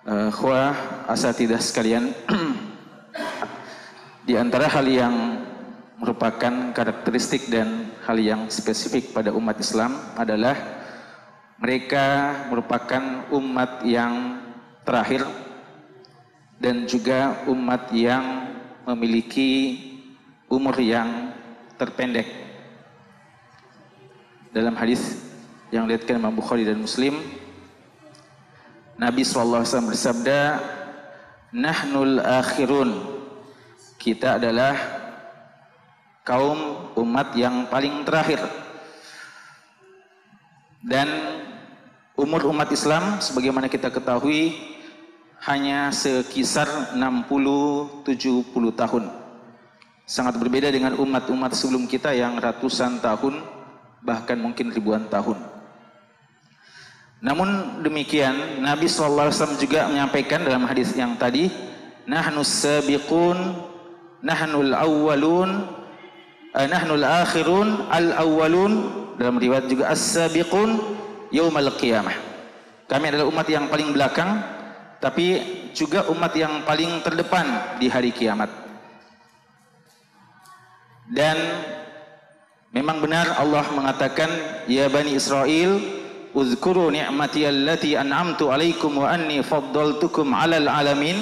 Ikhwah asatidah sekalian, di antara hal yang merupakan karakteristik dan hal yang spesifik pada umat Islam adalah mereka merupakan umat yang terakhir dan juga umat yang memiliki umur yang terpendek. Dalam hadis yang diriwayatkan Imam Bukhari dan Muslim, Nabi SAW bersabda, "Nahnul akhirun." Kita adalah kaum umat yang paling terakhir. Dan umur umat Islam sebagaimana kita ketahui hanya sekisar 60-70 tahun. Sangat berbeda dengan umat-umat sebelum kita yang ratusan tahun, bahkan mungkin ribuan tahun. Namun demikian, Nabi SAW juga menyampaikan dalam hadis yang tadi, "Nahnus sabiqun, nahnul awwalun, nahnul akhirun, al-awwalun." Dalam riwayat juga as-sabiqun yaumal qiyamah. Kami adalah umat yang paling belakang, tapi juga umat yang paling terdepan di hari kiamat. Dan memang benar Allah mengatakan, "Ya Bani Israel, uzkuru ni'mati allati an'amtu alaikum wa anni faddaltukum 'alal alamin."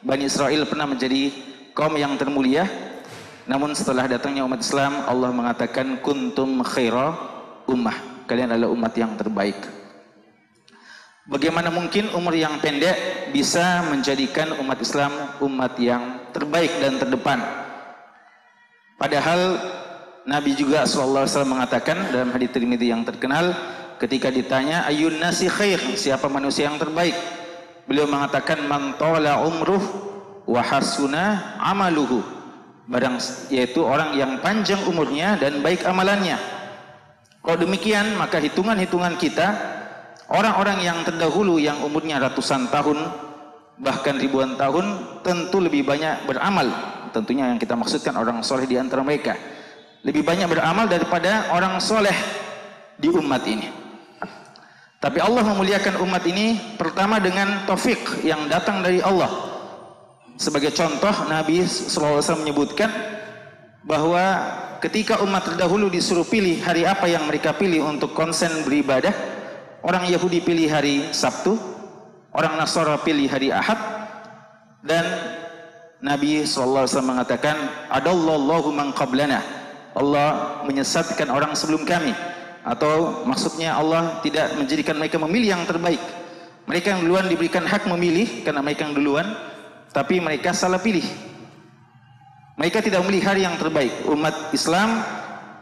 Bani Israel pernah menjadi kaum yang termulia, namun setelah datangnya umat Islam, Allah mengatakan, "Kuntum khaira ummah." Kalian adalah umat yang terbaik. Bagaimana mungkin umur yang pendek bisa menjadikan umat Islam umat yang terbaik dan terdepan? Padahal Nabi juga SAW mengatakan dalam hadits Tirmidzi yang terkenal, ketika ditanya ayyun nasi khair, siapa manusia yang terbaik, beliau mengatakan, "Man tala umruh wa hasuna amaluhu." Yaitu orang yang panjang umurnya dan baik amalannya. Kalau demikian, maka hitungan-hitungan kita, orang-orang yang terdahulu yang umurnya ratusan tahun bahkan ribuan tahun tentu lebih banyak beramal. Tentunya yang kita maksudkan orang soleh di antara mereka lebih banyak beramal daripada orang soleh di umat ini. Tapi Allah memuliakan umat ini pertama dengan taufik yang datang dari Allah. Sebagai contoh, Nabi SAW menyebutkan bahwa ketika umat terdahulu disuruh pilih hari apa yang mereka pilih untuk konsen beribadah, orang Yahudi pilih hari Sabtu, orang Nasara pilih hari Ahad, dan Nabi SAW mengatakan, "Adallallahu man qablana." Allah menyesatkan orang sebelum kami. Atau maksudnya Allah tidak menjadikan mereka memilih yang terbaik. Mereka yang duluan diberikan hak memilih karena mereka yang duluan, tapi mereka salah pilih. Mereka tidak memilih hari yang terbaik. Umat Islam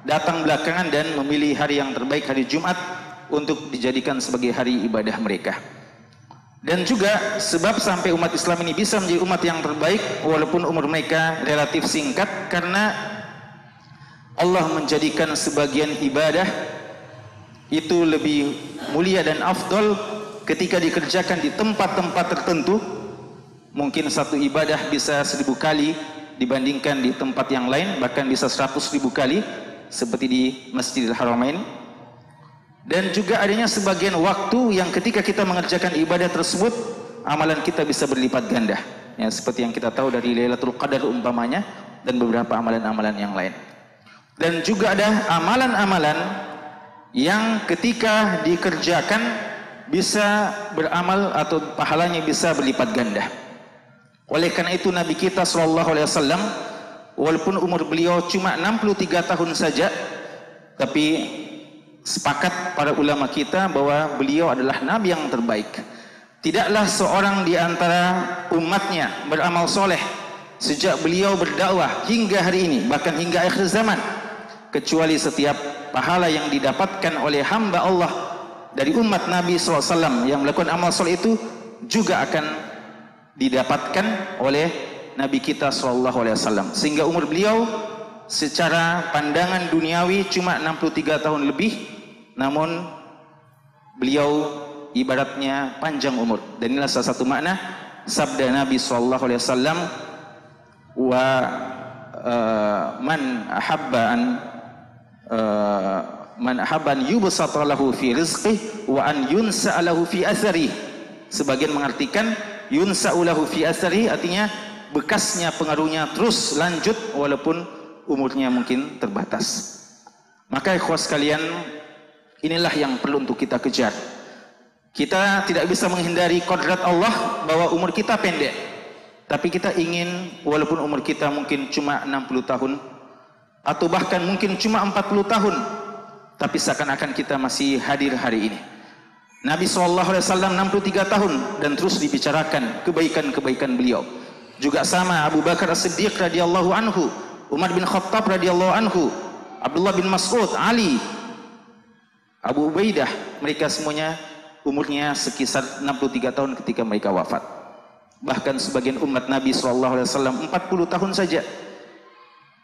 datang belakangan dan memilih hari yang terbaik, hari Jumat, untuk dijadikan sebagai hari ibadah mereka. Dan juga sebab sampai umat Islam ini bisa menjadi umat yang terbaik walaupun umur mereka relatif singkat, karena Allah menjadikan sebagian ibadah itu lebih mulia dan afdol ketika dikerjakan di tempat-tempat tertentu. Mungkin satu ibadah bisa 1000 kali dibandingkan di tempat yang lain, bahkan bisa 100.000 kali seperti di Masjidil Haramain. Dan juga adanya sebagian waktu yang ketika kita mengerjakan ibadah tersebut, amalan kita bisa berlipat ganda. Ya, seperti yang kita tahu dari Lailatul Qadar umpamanya, dan beberapa amalan-amalan yang lain. Dan juga ada amalan-amalan yang ketika dikerjakan bisa beramal atau pahalanya bisa berlipat ganda. Oleh karena itu Nabi kita SAW, walaupun umur beliau cuma 63 tahun saja, tapi sepakat para ulama kita bahwa beliau adalah Nabi yang terbaik. Tidaklah seorang di antara umatnya beramal soleh sejak beliau berdakwah hingga hari ini, bahkan hingga akhir zaman, kecuali setiap pahala yang didapatkan oleh hamba Allah dari umat Nabi SAW yang melakukan amal soleh itu juga akan didapatkan oleh Nabi kita SAW. Sehingga umur beliau secara pandangan duniawi cuma 63 tahun lebih, namun beliau ibaratnya panjang umur. Dan inilah salah satu makna sabda Nabi SAW, "Wa man ahabba an yubsata lahu fi rizqihi wa an yunsa lahu fi atharihi." Sebagian mengartikan yunsa'ulahu fi asari, artinya bekasnya, pengaruhnya terus lanjut walaupun umurnya mungkin terbatas. Maka ikhwas sekalian, inilah yang perlu untuk kita kejar. Kita tidak bisa menghindari kodrat Allah bahwa umur kita pendek, tapi kita ingin walaupun umur kita mungkin cuma 60 tahun atau bahkan mungkin cuma 40 tahun, tapi seakan-akan kita masih hadir hari ini. Nabi SAW 63 tahun dan terus dibicarakan kebaikan-kebaikan beliau. Juga sama Abu Bakar As-Siddiq radhiyallahu anhu, Umar bin Khattab radhiyallahu anhu, Abdullah bin Mas'ud, Ali, Abu Ubaidah, mereka semuanya umurnya sekisar 63 tahun ketika mereka wafat. Bahkan sebagian umat Nabi SAW 40 tahun saja.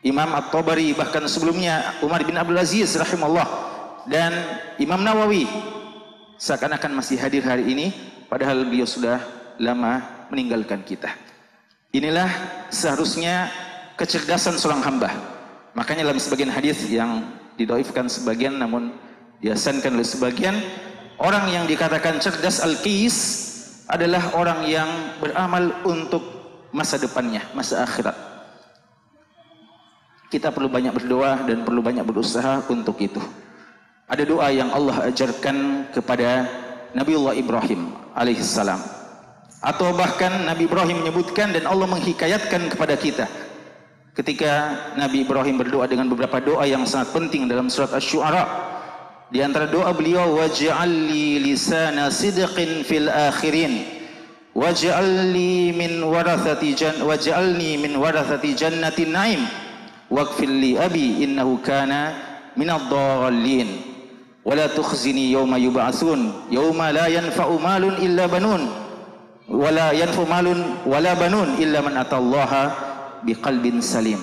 Imam At-Tabari bahkan sebelumnya Umar bin Abdul Aziz rahimahullah dan Imam Nawawi seakan-akan masih hadir hari ini, padahal beliau sudah lama meninggalkan kita. Inilah seharusnya kecerdasan seorang hamba. Makanya dalam sebagian hadis yang didoifkan sebagian namun dihasankan oleh sebagian, orang yang dikatakan cerdas al-qis adalah orang yang beramal untuk masa depannya, masa akhirat. Kita perlu banyak berdoa dan perlu banyak berusaha untuk itu. Ada doa yang Allah ajarkan kepada Nabiullah Ibrahim alaihissalam, atau bahkan Nabi Ibrahim menyebutkan dan Allah menghikayatkan kepada kita ketika Nabi Ibrahim berdoa dengan beberapa doa yang sangat penting dalam surat Asy-Syu'ara. Di antara doa beliau, waj'alli lisana sidqin fil akhirin waj'alni min warathati jannatin na'im waghfir li abi innahu kana minadh-dhallin wala tukhzini yawma yub'atsun yawma la yanfa'u malun illa banun wala yanfa'u malun wala banun illa man atallaha biqalbin salim.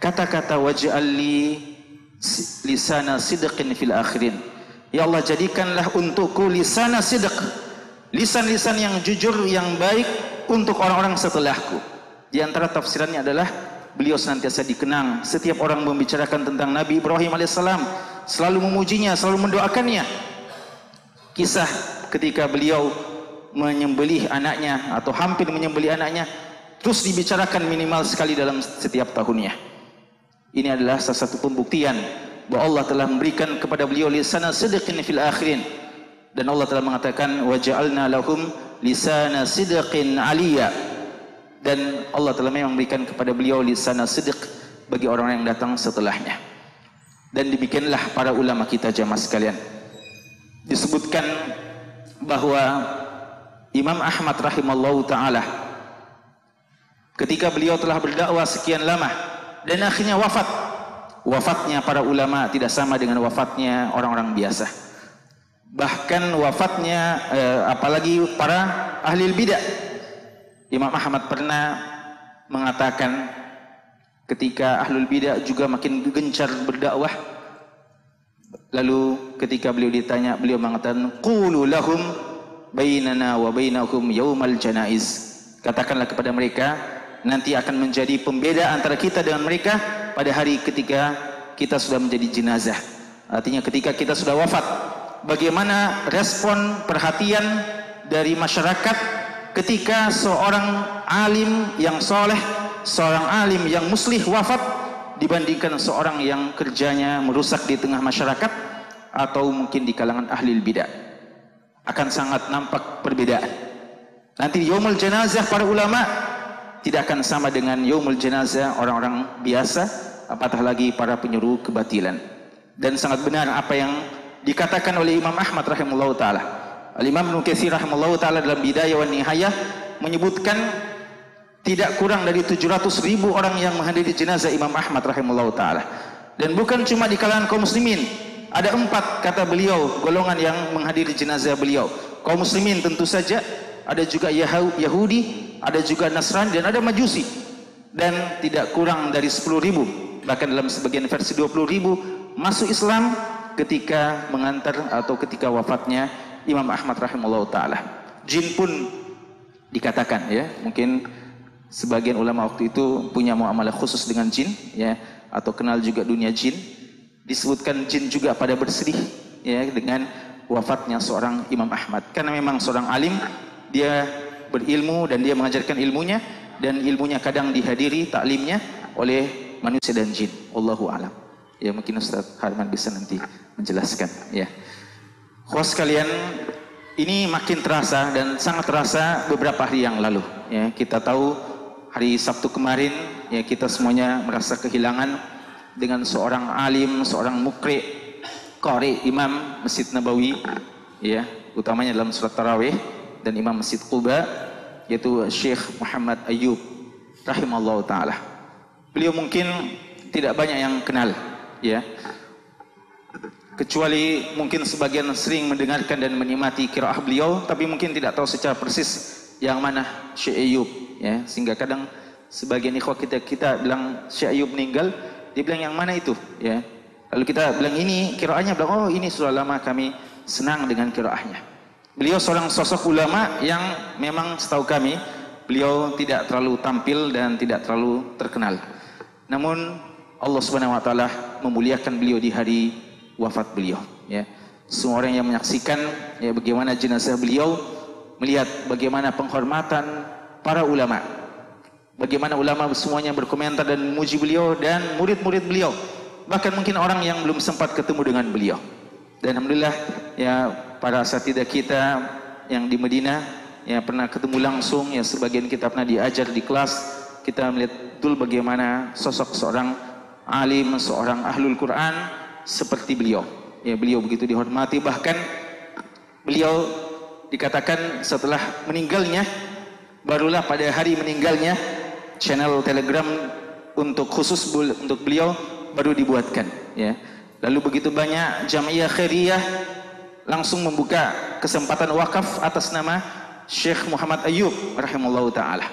Kata-kata waj'alli lisana sidqin fil akhirin, ya Allah jadikanlah untukku lisana sidq, lisan-lisan yang jujur, yang baik untuk orang-orang setelahku. Di antara tafsirannya adalah beliau senantiasa dikenang, setiap orang membicarakan tentang Nabi Ibrahim alaihissalam selalu memujinya, selalu mendoakannya. Kisah ketika beliau menyembelih anaknya atau hampir menyembelih anaknya terus dibicarakan minimal sekali dalam setiap tahunnya. Ini adalah salah satu pembuktian bahwa Allah telah memberikan kepada beliau lisana sidqin fil akhirin, dan Allah telah mengatakan waja'alna lahum lisana sidqin aliyya, dan Allah telah memang memberikan kepada beliau lisana sidq bagi orang yang datang setelahnya. Dan demikianlah para ulama kita jamaah sekalian. Disebutkan bahwa Imam Ahmad rahimallahu taala ketika beliau telah berdakwah sekian lama dan akhirnya wafatnya para ulama tidak sama dengan wafatnya orang-orang biasa. Bahkan wafatnya apalagi para ahli bidah. Imam Ahmad pernah mengatakan ketika ahlul bidah juga makin gencar berdakwah, lalu ketika beliau ditanya, beliau mengatakan qulu lahum bainana wa bainakum yaumal janaiz, katakanlah kepada mereka nanti akan menjadi pembeda antara kita dengan mereka pada hari ketika kita sudah menjadi jenazah. Artinya ketika kita sudah wafat, bagaimana respon perhatian dari masyarakat ketika seorang alim yang soleh, seorang alim yang muslih wafat dibandingkan seorang yang kerjanya merusak di tengah masyarakat atau mungkin di kalangan ahli bidah. Akan sangat nampak perbedaan. Nanti yaumul jenazah para ulama tidak akan sama dengan yaumul jenazah orang-orang biasa, apatah lagi para penyuruh kebatilan. Dan sangat benar apa yang dikatakan oleh Imam Ahmad rahimahullah ta'ala. Al-Imam Ibnu Katsir rahimahullah ta'ala dalam Bidayah wa Nihayah menyebutkan tidak kurang dari 700.000 orang yang menghadiri jenazah Imam Ahmad rahimahullah ta'ala. Dan bukan cuma di kalangan kaum muslimin, ada 4 kata beliau golongan yang menghadiri jenazah beliau. Kaum muslimin tentu saja, ada juga Yahudi, ada juga Nasrani, dan ada Majusi. Dan tidak kurang dari 10.000, bahkan dalam sebagian versi 20.000 masuk Islam ketika mengantar atau ketika wafatnya Imam Ahmad rahimahullah ta'ala. Jin pun dikatakan, ya, mungkin sebagian ulama waktu itu punya muamalah khusus dengan jin, ya, atau kenal juga dunia jin. Disebutkan jin juga pada bersedih, ya, dengan wafatnya seorang Imam Ahmad, karena memang seorang alim dia berilmu dan dia mengajarkan ilmunya, dan ilmunya kadang dihadiri taklimnya oleh manusia dan jin. Wallahu a'lam. Ya, mungkin Ustaz Harman bisa nanti menjelaskan ya. Khusus kalian, ini makin terasa dan sangat terasa beberapa hari yang lalu ya. Kita tahu hari Sabtu kemarin ya, kita semuanya merasa kehilangan dengan seorang alim, seorang mukri, qari, imam Masjid Nabawi ya, utamanya dalam surat Tarawih, dan imam Masjid Quba, yaitu Syekh Muhammad Ayyub rahimallahu taala. Beliau mungkin tidak banyak yang kenal ya, kecuali mungkin sebagian sering mendengarkan dan menikmati qiraah beliau, tapi mungkin tidak tahu secara persis yang mana Syekh Ayyub ya, sehingga kadang sebagian ikhwah kita bilang Syekh Ayyub meninggal, dia bilang yang mana itu ya. Lalu kita bilang ini qiraahnya, bilang oh ini sudah lama kami senang dengan qiraahnya. Beliau seorang sosok ulama yang memang setahu kami beliau tidak terlalu tampil dan tidak terlalu terkenal. Namun Allah Subhanahu wa taala memuliakan beliau di hari wafat beliau ya. Semua orang yang menyaksikan ya bagaimana jenazah beliau, melihat bagaimana penghormatan para ulama, bagaimana ulama semuanya berkomentar dan memuji beliau, dan murid-murid beliau, bahkan mungkin orang yang belum sempat ketemu dengan beliau. Dan alhamdulillah ya, para asatidzah kita yang di Madinah ya pernah ketemu langsung ya, sebagian kita pernah diajar di kelas, kita melihat betul bagaimana sosok seorang alim, seorang ahlul Quran seperti beliau ya. Beliau begitu dihormati, bahkan beliau dikatakan setelah meninggalnya, barulah pada hari meninggalnya channel Telegram untuk khusus untuk beliau baru dibuatkan ya. Lalu begitu banyak jamiah khairiyah langsung membuka kesempatan wakaf atas nama Syekh Muhammad Ayyub rahimallahu taala,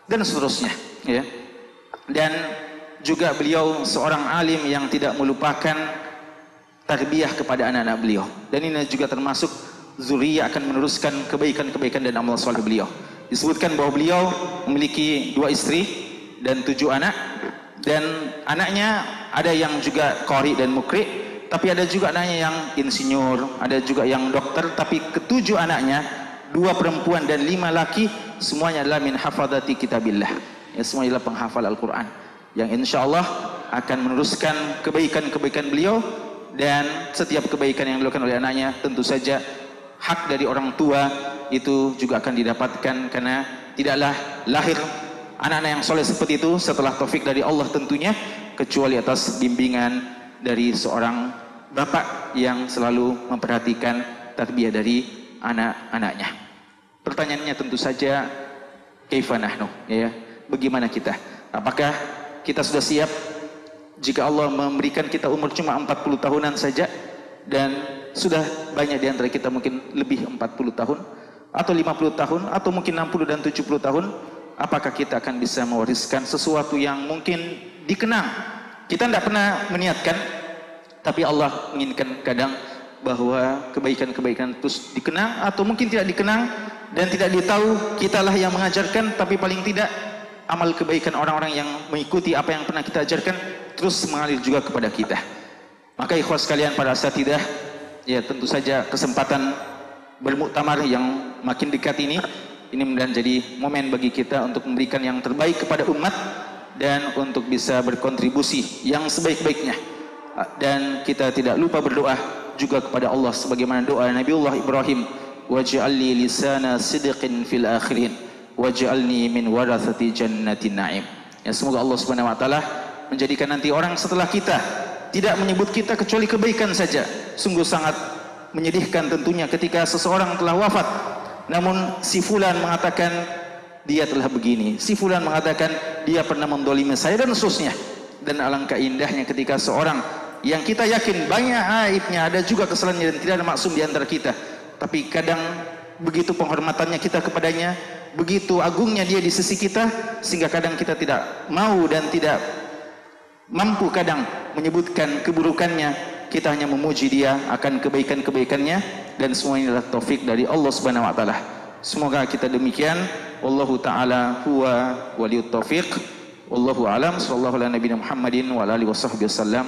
dan seterusnya ya. Dan juga beliau seorang alim yang tidak melupakan tarbiyah kepada anak-anak beliau, dan ini juga termasuk zuriyah akan meneruskan kebaikan-kebaikan dan amal soleh beliau. Disebutkan bahwa beliau memiliki 2 istri dan 7 anak, dan anaknya ada yang juga qari dan mukri, tapi ada juga anaknya yang insinyur, ada juga yang dokter, tapi ke-7 anaknya, 2 perempuan dan 5 laki, semuanya adalah min hafadati kitabillah ya, semuanya adalah penghafal Al-Quran yang insya Allah akan meneruskan kebaikan-kebaikan beliau. Dan setiap kebaikan yang dilakukan oleh anaknya, tentu saja hak dari orang tua itu juga akan didapatkan, karena tidaklah lahir anak-anak yang soleh seperti itu setelah taufik dari Allah tentunya, kecuali atas bimbingan dari seorang bapak yang selalu memperhatikan tarbiyah dari anak-anaknya. Pertanyaannya tentu saja, kaifa nahnu ya, bagaimana kita? Apakah kita sudah siap jika Allah memberikan kita umur cuma 40 tahunan saja, dan sudah banyak di antara kita mungkin lebih 40 tahun atau 50 tahun atau mungkin 60 dan 70 tahun, apakah kita akan bisa mewariskan sesuatu yang mungkin dikenang? Kita tidak pernah meniatkan, tapi Allah menginginkan kadang bahwa kebaikan-kebaikan terus dikenang, atau mungkin tidak dikenang dan tidak ditahu, kitalah yang mengajarkan, tapi paling tidak amal kebaikan orang-orang yang mengikuti apa yang pernah kita ajarkan terus mengalir juga kepada kita. Maka ikhwas sekalian, para asatidzah ya, tentu saja kesempatan bermuktamar yang makin dekat ini menjadi momen bagi kita untuk memberikan yang terbaik kepada umat dan untuk bisa berkontribusi yang sebaik-baiknya. Dan kita tidak lupa berdoa juga kepada Allah sebagaimana doa Nabiullah Ibrahim, waj'alni lisana sidqin fil akhirin waj'alni min warathati jannatin na'im. Ya, semoga Allah Subhanahu wa taala menjadikan nanti orang setelah kita tidak menyebut kita kecuali kebaikan saja. Sungguh sangat menyedihkan tentunya ketika seseorang telah wafat, namun si fulan mengatakan dia telah begini, si fulan mengatakan dia pernah mendolimi saya, dan seterusnya. Dan alangkah indahnya ketika seorang yang kita yakin banyak aibnya, ada juga kesalahannya, dan tidak ada maksum di antara kita, tapi kadang begitu penghormatannya kita kepadanya, begitu agungnya dia di sisi kita, sehingga kadang kita tidak mau dan tidak mampu kadang menyebutkan keburukannya. Kita hanya memuji dia akan kebaikan-kebaikannya, dan semuanya adalah taufik dari Allah Subhanahu wa taala. Semoga kita demikian. Wallahu taala huwa waliyut taufiq. Wallahu alam. Sallallahu ala nabiyina Muhammadin wa ala alihi wasallam.